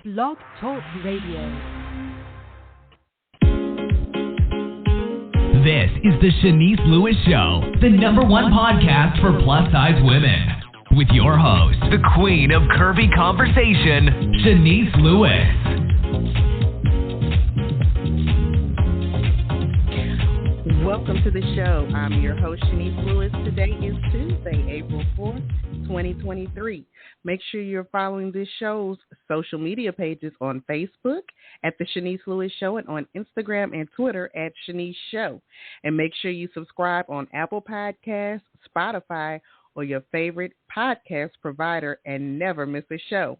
Blog Talk Radio. This is the Shanice Lewis Show, the #1 podcast for plus-size women. With your host, the queen of curvy conversation, Shanice Lewis. Welcome to the show. I'm your host, Shanice Lewis. Today is Tuesday, April 4th, 2023. Make sure you're following this show's social media pages on Facebook at The Shanice Lewis Show and on Instagram and Twitter at Shanice Show. And make sure you subscribe on Apple Podcasts, Spotify, or your favorite podcast provider and never miss a show.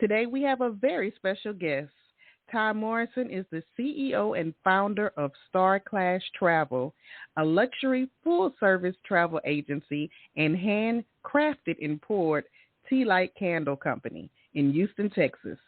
Today we have a very special guest. Morrison is the CEO and founder of Star Class Travel, a luxury full-service travel agency and handcrafted and poured tea light candle company in Houston, Texas.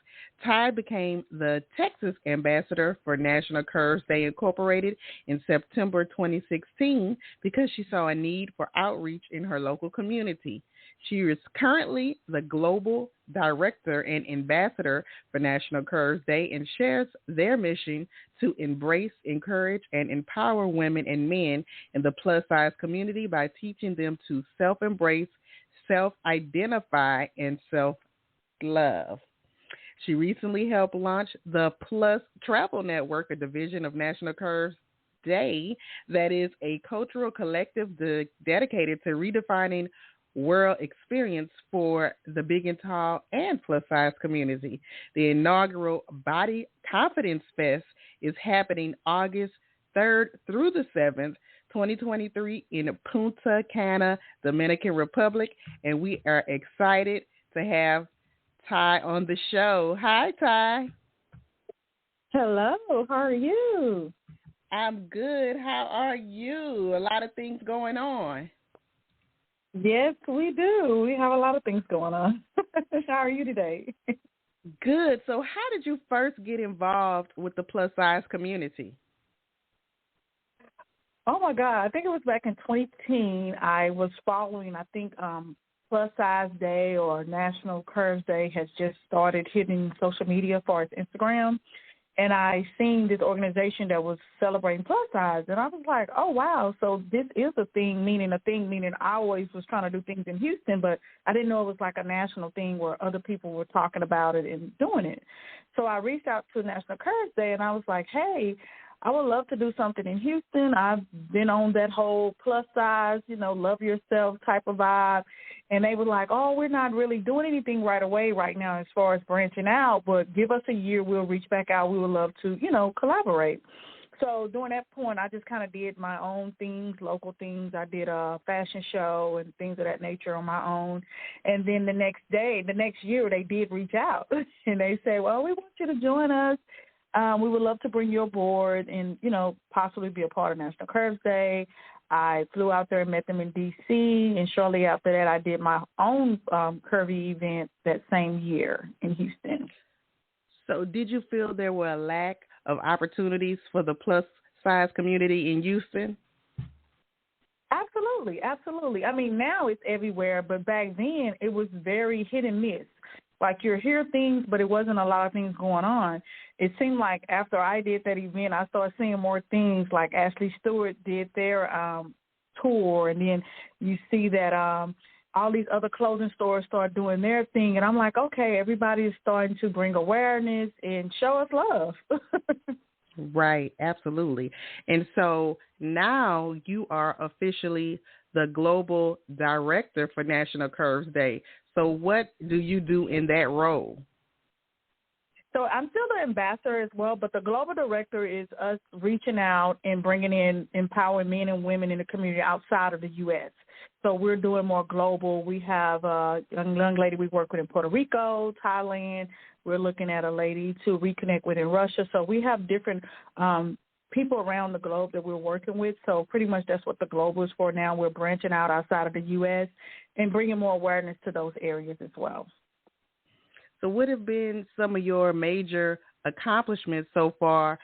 Ty became the Texas ambassador for National Curves Day Incorporated in September 2016 because she saw a need for outreach in her local community. She is currently the global director and ambassador for National Curves Day and shares their mission to embrace, encourage, and empower women and men in the plus-size community by teaching them to self-embrace, self-identify, and self-love. She recently helped launch the Plus Travel Network, a division of National Curves Day that is a cultural collective dedicated to redefining world experience for the big and tall and plus size community. The inaugural Body Confidence Fest is happening August 3rd through the 7th, 2023 in Punta, Cana, Dominican Republic, and we are excited to have Ty on the show. Hi, Ty. Hello, how are you? I'm good. How are you? A lot of things going on. Yes, we do. We have a lot of things going on. How are you today? Good. So how did you first get involved with the plus-size community? Oh, my God. I think it was back in 2010. I was following, Plus Size Day or National Curves Day has just started hitting social media as far as Instagram. And I seen this organization that was celebrating plus size, and I was like, oh, wow, so this is a thing, meaning I always was trying to do things in Houston, but I didn't know it was like a national thing where other people were talking about it and doing it. So I reached out to National Curves Day, and I was like, hey, I would love to do something in Houston. I've been on that whole plus size, love yourself type of vibe. And they were like, oh, we're not really doing anything right away right now as far as branching out, but give us a year. We'll reach back out. We would love to, collaborate. So during that point, I just kind of did my own things, local things. I did a fashion show and things of that nature on my own. And then the next year, they did reach out. And they said, well, we want you to join us. We would love to bring you aboard and, possibly be a part of National Curves Day. I flew out there and met them in D.C., and shortly after that, I did my own curvy event that same year in Houston. So did you feel there were a lack of opportunities for the plus-size community in Houston? Absolutely. I mean, now it's everywhere, but back then it was very hit and miss. Like you hear things, but it wasn't a lot of things going on. It seemed like after I did that event, I started seeing more things like Ashley Stewart did their tour, and then you see that all these other clothing stores start doing their thing. And I'm like, okay, everybody is starting to bring awareness and show us love. Right, absolutely. And so now you are officially the global director for National Curves Day. So what do you do in that role? So I'm still the ambassador as well, but the global director is us reaching out and bringing in empowering men and women in the community outside of the U.S. So we're doing more global. We have a young lady we work with in Puerto Rico, Thailand. We're looking at a lady to reconnect with in Russia. So we have different people around the globe that we're working with. So pretty much that's what the global is for now. We're branching out outside of the U.S. and bringing more awareness to those areas as well. So what have been some of your major accomplishments so far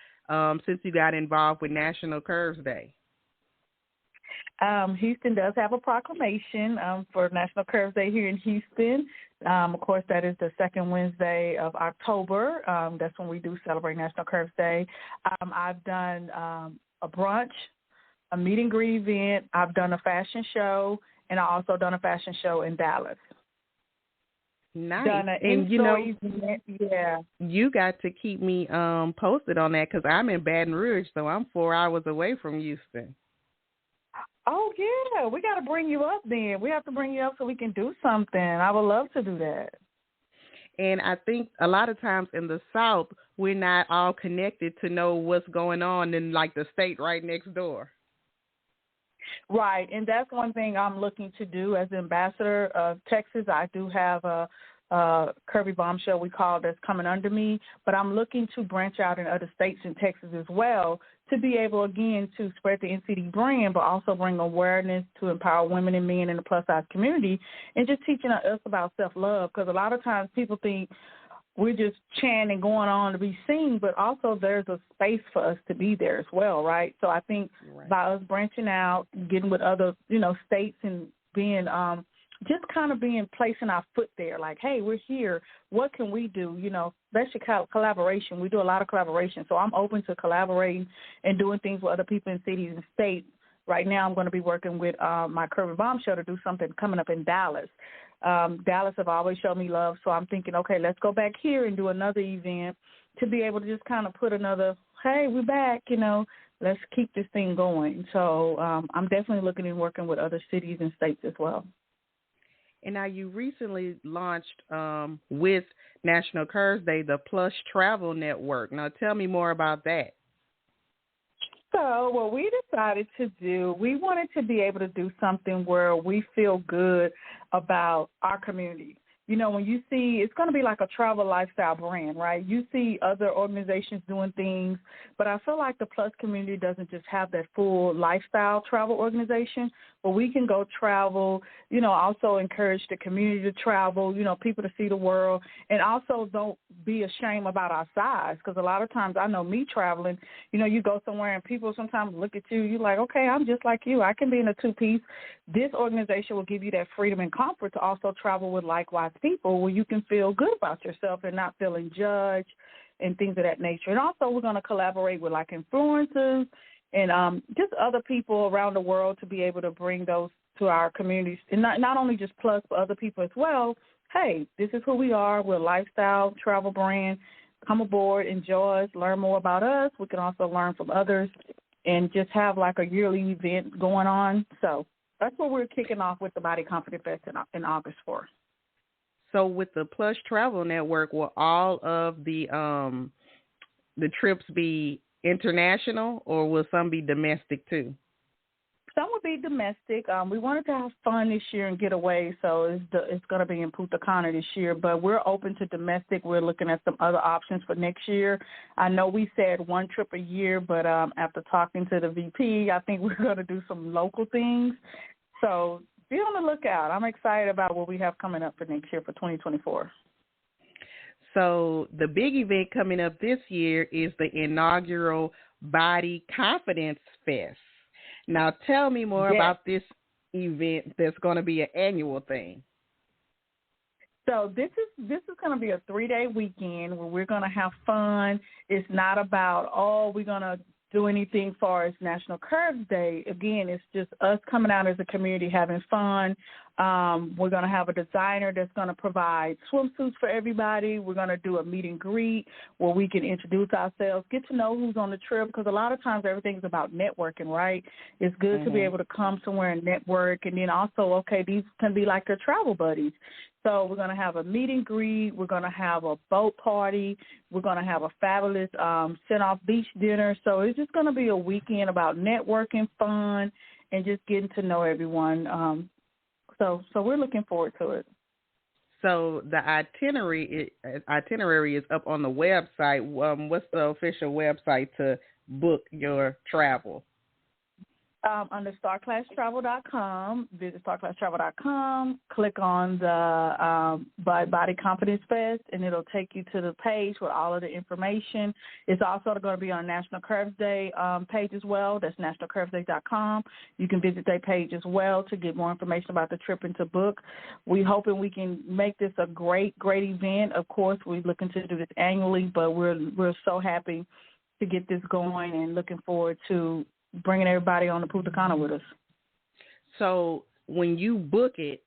since you got involved with National Curves Day? Houston does have a proclamation for National Curves Day here in Houston. Of course, that is the second Wednesday of October. That's when we do celebrate National Curves Day. I've done a brunch, a meet and greet event. I've done a fashion show, and I also done a fashion show in Dallas. Nice. And event. Yeah. You got to keep me posted on that because I'm in Baton Rouge, so I'm 4 hours away from Houston. Oh, yeah. We got to bring you up then. We have to bring you up so we can do something. I would love to do that. And I think a lot of times in the South, we're not all connected to know what's going on in, like, the state right next door. Right, and that's one thing I'm looking to do as ambassador of Texas. I do have a Curvy Bombshell, we call it, that's coming under me, but I'm looking to branch out in other states in Texas as well to be able, again, to spread the NCD brand, but also bring awareness to empower women and men in the plus-size community and just teaching us about self-love, because a lot of times people think we're just chanting going on to be seen, but also there's a space for us to be there as well, right? So I think by us branching out, getting with other, states and being just kind of placing our foot there, like, hey, we're here. What can we do? That's your collaboration. We do a lot of collaboration. So I'm open to collaborating and doing things with other people in cities and states. Right now I'm going to be working with my Curvy Bombshell to do something coming up in Dallas. Dallas have always showed me love, so I'm thinking, okay, let's go back here and do another event to be able to just kind of put another, hey, we're back, let's keep this thing going. So I'm definitely looking and working with other cities and states as well. And now you recently launched with National Curves Day, the Plush Travel Network. Now tell me more about that. So what we decided to do, we wanted to be able to do something where we feel good about our community. When you see, it's going to be like a travel lifestyle brand, right? You see other organizations doing things, but I feel like the Plus community doesn't just have that full lifestyle travel organization, but we can go travel, also encourage the community to travel, people to see the world, and also don't be ashamed about our size, because a lot of times I know me traveling, you go somewhere and people sometimes look at you, you're like, okay, I'm just like you. I can be in a two-piece. This organization will give you that freedom and comfort to also travel with likewise people where you can feel good about yourself and not feeling judged and things of that nature. And also we're going to collaborate with like influencers and just other people around the world to be able to bring those to our communities. And not only just Plus, but other people as well. Hey, this is who we are. We're a lifestyle travel brand. Come aboard, enjoy us, learn more about us. We can also learn from others and just have like a yearly event going on. So that's what we're kicking off with the Body Confidence Fest in August for. So with the Plush Travel Network, will all of the trips be international, or will some be domestic too? Some will be domestic. We wanted to have fun this year and get away, so it's going to be in Punta Cana this year. But we're open to domestic. We're looking at some other options for next year. I know we said one trip a year, but after talking to the VP, I think we're going to do some local things. So be on the lookout. I'm excited about what we have coming up for next year for 2024. So the big event coming up this year is the inaugural Body Confidence Fest. Now tell me more about this event that's going to be an annual thing. So this is going to be a 3-day weekend where we're going to have fun. It's not about, we're going to do anything as far as National Curves Day. Again, it's just us coming out as a community having fun. We're going to have a designer that's going to provide swimsuits for everybody. We're going to do a meet and greet where we can introduce ourselves, get to know who's on the trip, because a lot of times everything's about networking, right? It's good to be able to come somewhere and network, and then also, these can be like your travel buddies. So we're going to have a meet and greet. We're going to have a boat party. We're going to have a fabulous send-off beach dinner. So it's just going to be a weekend about networking, fun, and just getting to know everyone. So we're looking forward to it. So the itinerary is up on the website. What's the official website to book your travel? Under starclasstravel.com, visit starclasstravel.com, click on the Body Confidence Fest, and it'll take you to the page with all of the information. It's also going to be on National Curves Day page as well. That's nationalcurvesday.com. You can visit that page as well to get more information about the trip and to book. We're hoping we can make this a great event. Of course, we're looking to do this annually, but we're so happy to get this going and looking forward to bringing everybody on the Punta Cana with us. So when you book it,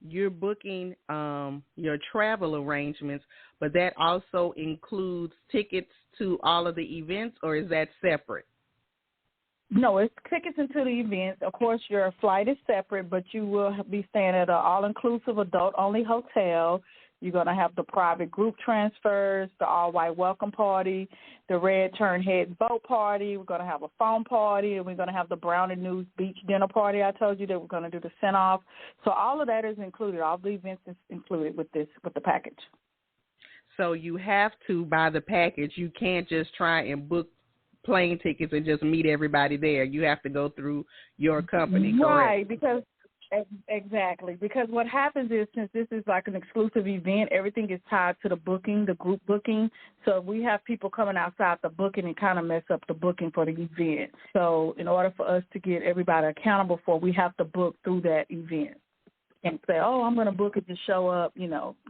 you're booking your travel arrangements, but that also includes tickets to all of the events, or is that separate? No, it's tickets into the events. Of course, your flight is separate, but you will be staying at an all-inclusive adult-only hotel. You're going to have the private group transfers, the all-white welcome party, the red turn heads boat party. We're going to have a phone party, and we're going to have the Brown and News beach dinner party. I told you that we're going to do the send-off. So all of that is included. All the events is included with the package. So you have to buy the package. You can't just try and book plane tickets and just meet everybody there. You have to go through your company, correct? Right, because exactly. Because what happens is, since this is like an exclusive event, everything is tied to the booking, the group booking. So if we have people coming outside the booking, and kind of mess up the booking for the event. So in order for us to get everybody accountable for, we have to book through that event. And say, oh, I'm going to book it to show up.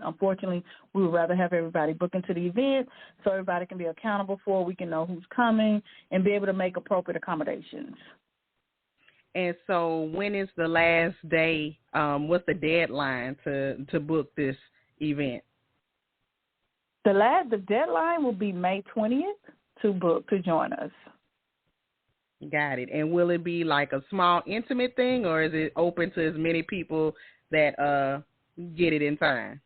Unfortunately, we would rather have everybody book into the event so everybody can be accountable for, we can know who's coming, and be able to make appropriate accommodations. And so when is the last day, what's the deadline to book this event? The deadline will be May 20th to join us. Got it. And will it be like a small, intimate thing, or is it open to as many people that get it in time?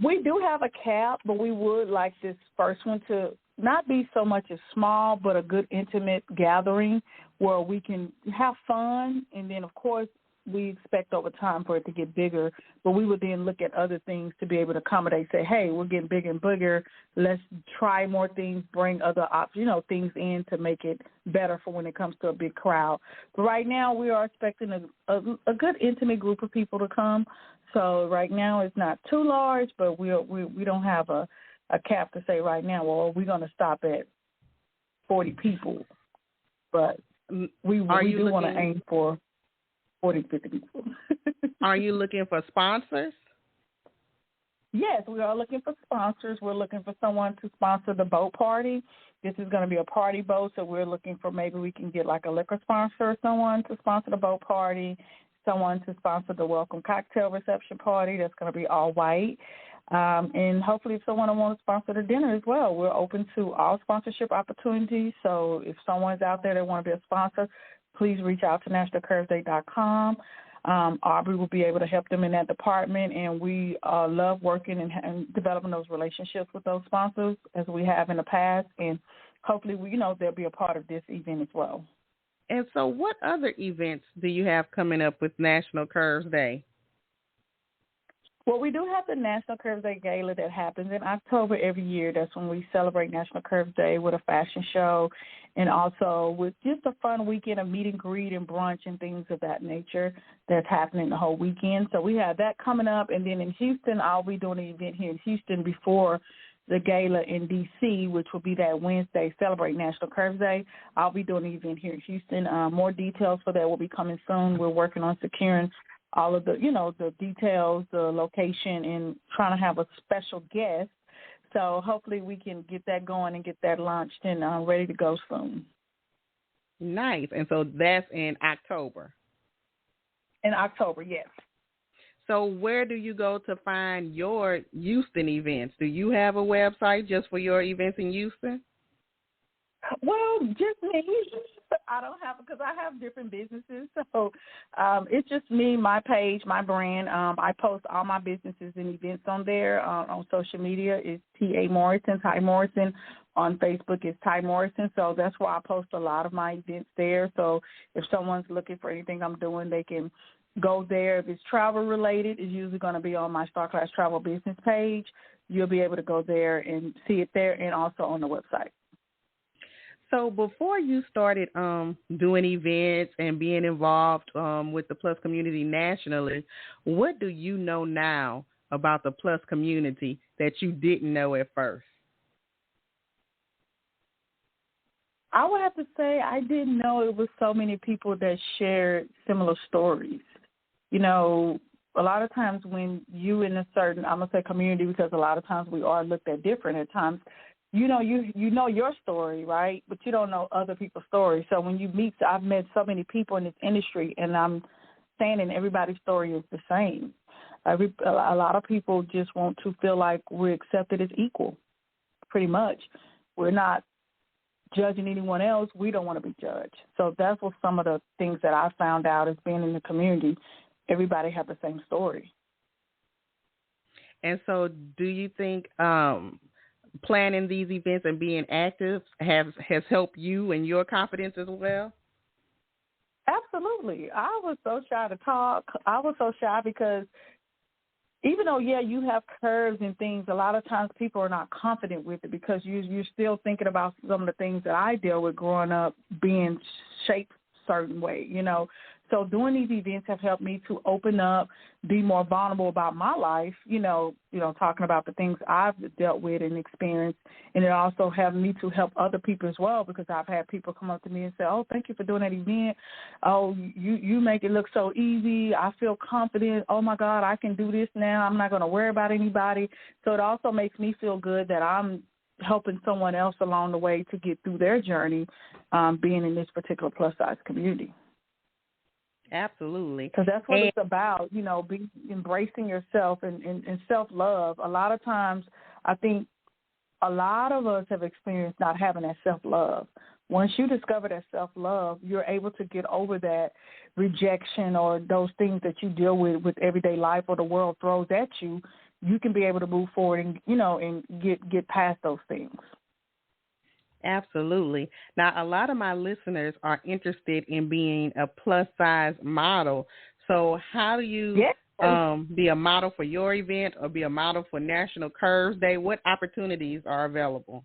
We do have a cap, but we would like this first one to not be so much as small, but a good intimate gathering where we can have fun. And then, of course, we expect over time for it to get bigger, but we would then look at other things to be able to accommodate, say, hey, we're getting bigger and bigger. Let's try more things, bring other things in to make it better for when it comes to a big crowd. But right now we are expecting a good intimate group of people to come. So right now it's not too large, but we don't have a cap to say right now, well, we're going to stop at 40 people. But we do want to aim for 40, 50 people. Are you looking for sponsors? Yes, we are looking for sponsors. We're looking for someone to sponsor the boat party. This is going to be a party boat, so we're looking for maybe we can get like a liquor sponsor or someone to sponsor the boat party, someone to sponsor the welcome cocktail reception party. That's going to be all white. And hopefully if someone wants to sponsor the dinner as well, we're open to all sponsorship opportunities. So if someone's out there that want to be a sponsor, please reach out to nationalcurvesday.com. Aubrey will be able to help them in that department, and we love working and developing those relationships with those sponsors as we have in the past, and hopefully they'll be a part of this event as well. And so what other events do you have coming up with National Curves Day? Well, we do have the National Curves Day Gala that happens in October every year. That's when we celebrate National Curves Day with a fashion show and also with just a fun weekend of meet and greet and brunch and things of that nature that's happening the whole weekend. So we have that coming up. And then in Houston, I'll be doing an event here in Houston before the gala in D.C., which will be that Wednesday, Celebrate National Curves Day. I'll be doing an event here in Houston. More details for that will be coming soon. We're working on securing all of the, the details, the location, and trying to have a special guest. So hopefully we can get that going and get that launched and ready to go soon. Nice. And so that's in October. In October, yes. So where do you go to find your Houston events? Do you have a website just for your events in Houston? Well, just me. I don't have, because I have different businesses. So it's just me, my page, my brand. I post all my businesses and events on there. On social media, it's T.A. Morrison, Ty Morrison. On Facebook, it's Ty Morrison. So that's why I post a lot of my events there. So if someone's looking for anything I'm doing, they can go there. If it's travel related, it's usually going to be on my Star Class Travel business page. You'll be able to go there and see it there and also on the website. So before you started doing events and being involved with the Plus community nationally, what do you know now about the Plus community that you didn't know at first? I would have to say I didn't know it was so many people that shared similar stories. You know, a lot of times when you in a certain, I'm going to say community, because a lot of times we are looked at different at times, you know your story, right? But you don't know other people's stories. So when you meet, I've met so many people in this industry, and I'm saying everybody's story is the same. A lot of people just want to feel like we're accepted as equal, pretty much. We're not judging anyone else. We don't want to be judged. So that's what some of the things that I found out as being in the community. Everybody have the same story. And so do you think planning these events and being active has helped you and your confidence as well? Absolutely. I was so shy to talk. I was so shy because even though, yeah, you have curves and things, a lot of times people are not confident with it because you're still thinking about some of the things that I deal with growing up being shaped a certain way, you know. So doing these events have helped me to open up, be more vulnerable about my life, you know, talking about the things I've dealt with and experienced. And it also helped me to help other people as well, because I've had people come up to me and say, oh, thank you for doing that event. Oh, you make it look so easy. I feel confident. Oh, my God, I can do this now. I'm not going to worry about anybody. So it also makes me feel good that I'm helping someone else along the way to get through their journey being in this particular plus-size community. Absolutely. Because that's what it's about, you know, embracing yourself and self-love. A lot of times I think a lot of us have experienced not having that self-love. Once you discover that self-love, you're able to get over that rejection or those things that you deal with everyday life or the world throws at you. You can be able to move forward and, you know, and get past those things. Absolutely. Now, a lot of my listeners are interested in being a plus-size model. So how do you be a model for your event or be a model for National Curves Day? What opportunities are available?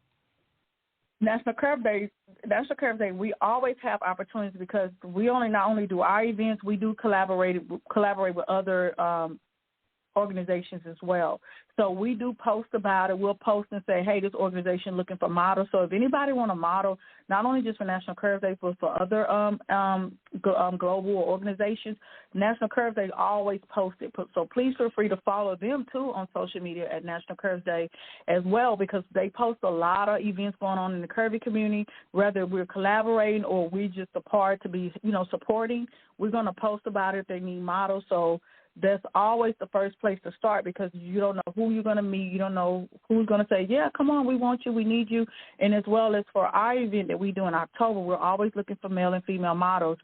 National Curve Day, we always have opportunities because we not only do our events, we do collaborate with other organizations as well. So we do post about it. We'll post and say, hey, this organization looking for models. So if anybody want to model, not only just for National Curve Day, but for other global organizations, National Curve Day always post it. So please feel free to follow them, too, on social media at National Curve Day as well, because they post a lot of events going on in the curvy community, whether we're collaborating or we just a part to be, you know, supporting. We're going to post about it if they need models. So that's always the first place to start, because you don't know who you're going to meet. You don't know who's going to say, yeah, come on, we want you, we need you. And as well as for our event that we do in October, we're always looking for male and female models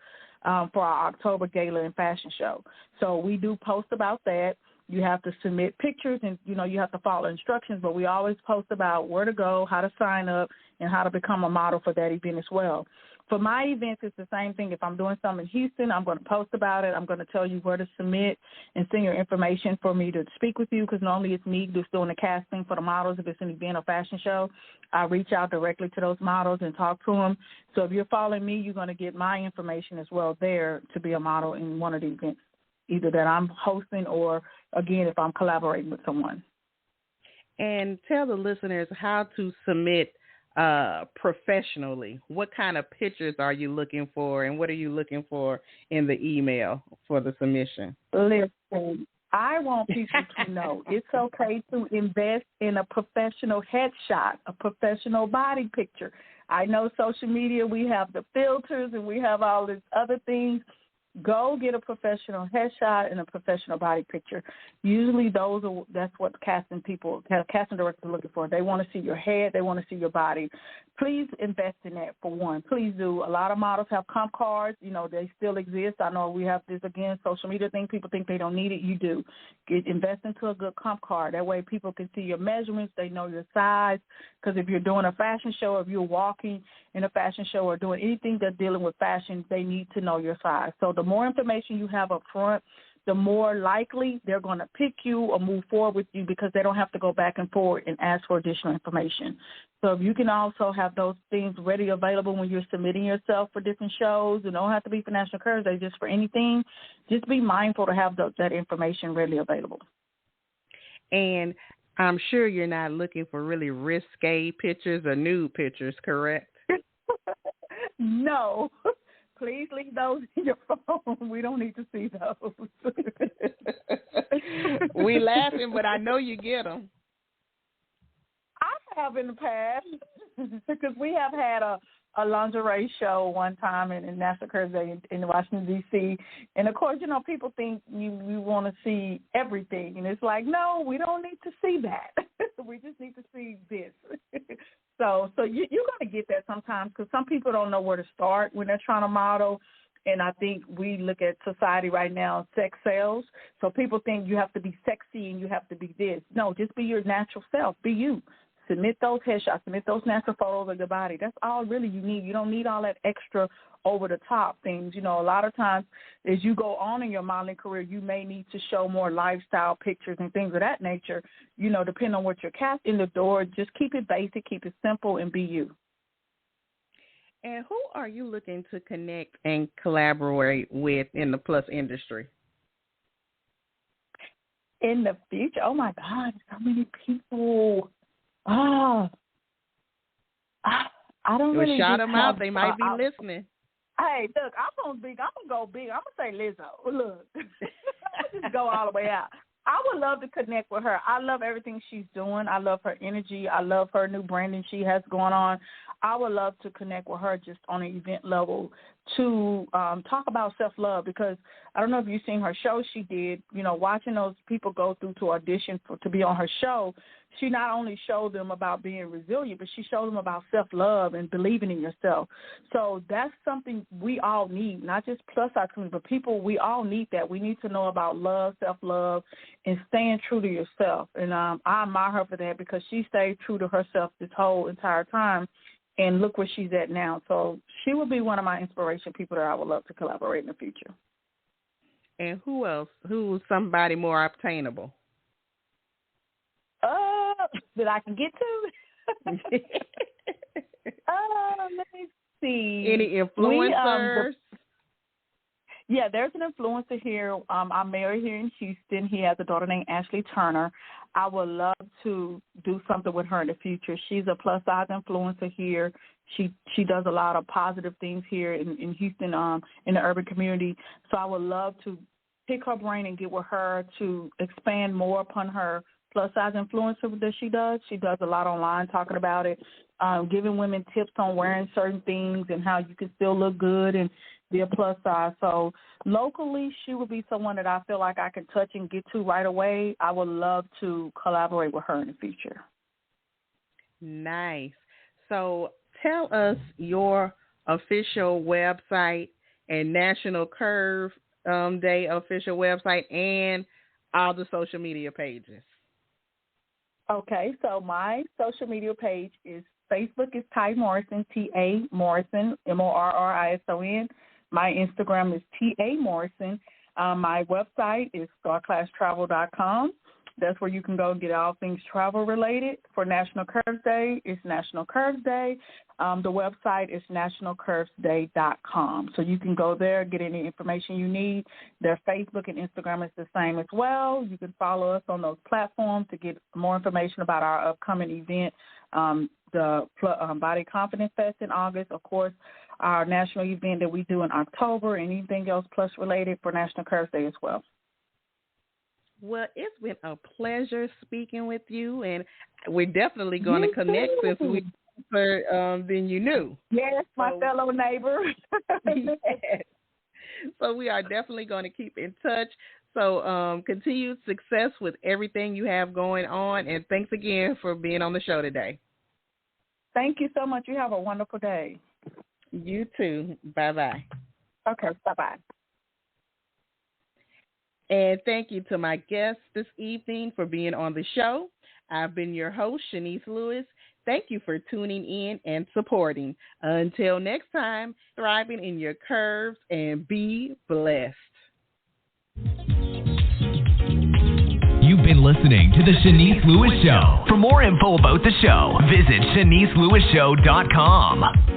for our October gala and fashion show. So we do post about that. You have to submit pictures and, you know, you have to follow instructions, but we always post about where to go, how to sign up, and how to become a model for that event as well. For my events, it's the same thing. If I'm doing something in Houston, I'm going to post about it. I'm going to tell you where to submit and send your information for me to speak with you, because normally it's me just doing the casting for the models. If it's an event or fashion show, I reach out directly to those models and talk to them. So if you're following me, you're going to get my information as well there to be a model in one of the events, either that I'm hosting or, again, if I'm collaborating with someone. And tell the listeners how to submit professionally. What kind of pictures are you looking for, and what are you looking for in the email for the submission? Listen, I want people to know it's okay to invest in a professional headshot, a professional body picture. I know social media, we have the filters and we have all these other things. Go get a professional headshot and a professional body picture. Usually that's what casting directors are looking for. They want to see your head. They want to see your body. Please invest in that, for one. Please do. A lot of models have comp cards. You know, they still exist. I know we have this, again, social media thing. People think they don't need it. You do. Invest into a good comp card. That way people can see your measurements. They know your size. Because if you're doing a fashion show, if you're walking in a fashion show or doing anything that's dealing with fashion, they need to know your size. So the more information you have up front, the more likely they're going to pick you or move forward with you because they don't have to go back and forth and ask for additional information. So if you can also have those things ready available when you're submitting yourself for different shows, it don't have to be for National Curves Day, just for anything, just be mindful to have that information readily available. And I'm sure you're not looking for really risque pictures or nude pictures, correct? No. Please leave those in your phone. We don't need to see those. We laughing, but I know you get them. I have in the past because we have had a lingerie show one time in National Curves Day in Washington, D.C. And, of course, people think you want to see everything. And it's like, no, we don't need to see that. We just need to see this. So you're going to get that sometimes because some people don't know where to start when they're trying to model. And I think we look at society right now, sex sells. So people think you have to be sexy and you have to be this. No, just be your natural self. Be you. Submit those headshots. Submit those natural photos of your body. That's all really you need. You don't need all that extra over-the-top things. A lot of times as you go on in your modeling career, you may need to show more lifestyle pictures and things of that nature, depending on what you're casting the door. Just keep it basic, keep it simple, and be you. And who are you looking to connect and collaborate with in the plus industry? In the future? Oh, my God, so many people. I don't really shout them out. They might be listening. Hey, look, I'm gonna go big. I'm gonna say Lizzo. Look, just go all the way out. I would love to connect with her. I love everything she's doing. I love her energy. I love her new branding she has going on. I would love to connect with her just on an event level to talk about self-love because I don't know if you've seen her show she did, watching those people go through to audition to be on her show. She not only showed them about being resilient, but she showed them about self-love and believing in yourself. So that's something we all need, not just plus-size community, but people, we all need that. We need to know about love, self-love, and staying true to yourself. And I admire her for that because she stayed true to herself this whole entire time. And look where she's at now. So she would be one of my inspiration people that I would love to collaborate in the future. And who else? Who's somebody more obtainable? That I can get to? Let me see. Any influencers? Yeah, there's an influencer here. I'm married here in Houston. He has a daughter named Ashley Turner. I would love to do something with her in the future. She's a plus-size influencer here. She does a lot of positive things here in Houston, in the urban community. So I would love to pick her brain and get with her to expand more upon her plus-size influencer that she does. She does a lot online talking about it, giving women tips on wearing certain things and how you can still look good and be a plus size. So locally, she would be someone that I feel like I can touch and get to right away. I would love to collaborate with her in the future. Nice. So tell us your official website and National Curve Day official website and all the social media pages. Okay, so my social media page is Facebook is Ty Morrison, T-A Morrison, Morrison. My Instagram is T.A. Morrison. My website is starclasstravel.com. That's where you can go and get all things travel related. For National Curves Day, it's National Curves Day. The website is nationalcurvesday.com. So you can go there, get any information you need. Their Facebook and Instagram is the same as well. You can follow us on those platforms to get more information about our upcoming event, the Body Confidence Fest in August, of course, our national event that we do in October, and anything else plus related for National Curves Day as well. Well, it's been a pleasure speaking with you, and we're definitely going to connect since we than you knew. Yes, my fellow neighbor. Yes. So we are definitely going to keep in touch. So continued success with everything you have going on, and thanks again for being on the show today. Thank you so much. You have a wonderful day. You too. Bye-bye. Okay, bye-bye. And thank you to my guests this evening for being on the show. I've been your host, Shanice Lewis. Thank you for tuning in and supporting. Until next time, thriving in your curves and be blessed. listening to The Shanice Lewis Show. For more info about the show, visit ShaniceLewisShow.com.